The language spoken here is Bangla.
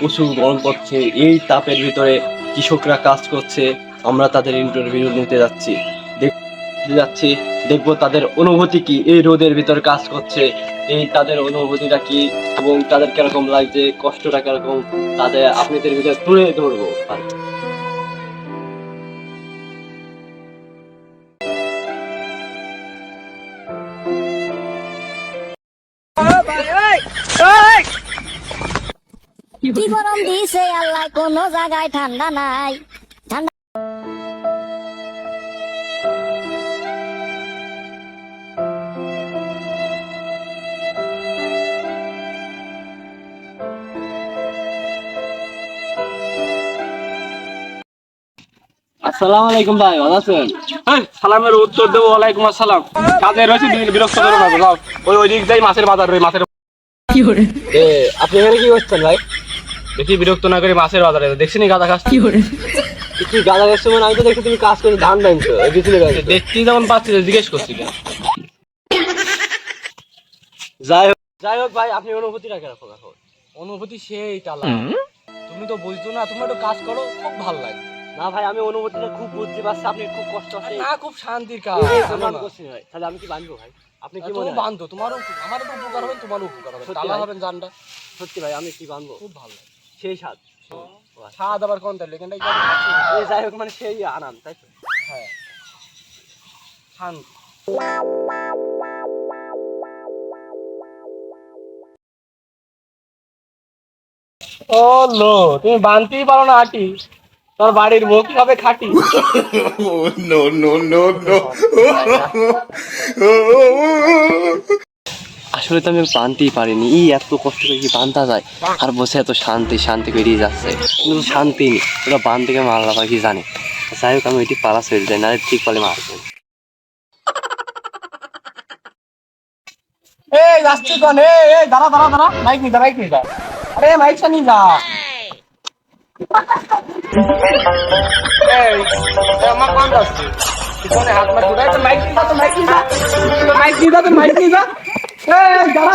প্রচুর গরম পড়ছে, এই তাপের ভিতরে কৃষকরা কাজ করছে। আমরা তাদের ইন্টারভিউ নিতে যাচ্ছি, দেখবো তাদের অনুভূতি কি, এই রোদের ভিতরে কাজ করছে, এই তাদের অনুভূতিটা কি এবং তাদের কিরকম লাগছে, কষ্টটা কিরকম, তাদের আপনাদের ভিতরে তুলে ধরবো। কি গরম দিছে আল্লাহ, কোনো জায়গায় ঠান্ডা নাই। ঠান্ডা আসসালামু আলাইকুম ভাই, ভালো আছেন? সালামের উত্তর দেবো ওয়ালাইকুম আসসালাম। কাজে রয়েছে বিরক্ত করো না, যাও ওই দিক যাই মাছের বাজার মাছের। আপনি এখানে কি করছেন ভাই? দেখি বিরক্ত না করে মাছের বাজারে দেখছিনি গাদা খাস তুই গাঁদা গাছ সময় আমি তো দেখি তুমি কাজ করে ধান টানছো, দেখতেই যেমন পাচ্ছি জিজ্ঞেস করছি। যাই হোক ভাই, আপনি অনুভূতিটা কিরকম এখন? অনুভূতি সেই টালা, তুমি তো বুঝতো না, তুমি একটু কাজ করো খুব ভালো লাগে। না ভাই, আমি অনুভূতিটা খুব বুঝতে পারছি, আপনি খুব কষ্ট আছে না, খুব শান্তির কাজ। তাহলে আমি কি বানবো ভাই? আপনি কি তুমি মনে হয়? বান্ধো, তোমারও আমারও তো উপকার হবে, তোমারও উপকার হবে, টালা হবেন জানটা। সত্যি ভাই, আমি কি বানবো? খুব ভালো লাগে সেই স্বাদ। স্বাদ আবার কোন তেল এখানটাই। যাই হোক, মানে সেই আনাম, তাই তো? হ্যাঁ, শান্তি। ও লো, তুমি বানতেই পারো না আটি, তোর বাড়ির বউ কি হবে খাটি। No, no, no, no. আসলে তো আমি বানতেই পারিনি, এত কষ্ট করে কি বানতে যায়, আর বসে এত শান্তি বেরিয়ে যাচ্ছে, কিন্তু শান্তি নেই। ওরা বান থেকে মারলা পাখি জানে। যাই হোক, আমি ওইটি পালা ছেড়ে যাই, না ঠিক পালে মারবে। এই যাচ্ছি কোন? এই দাঁড়া, মাইক নি দা, আরে মাইকটা নি যা। এই আমার কোন যাচ্ছে পিছনে হাত মার দুটাই, তো মাইক নি যা, মাইক নি যা। এই দাঁড়া।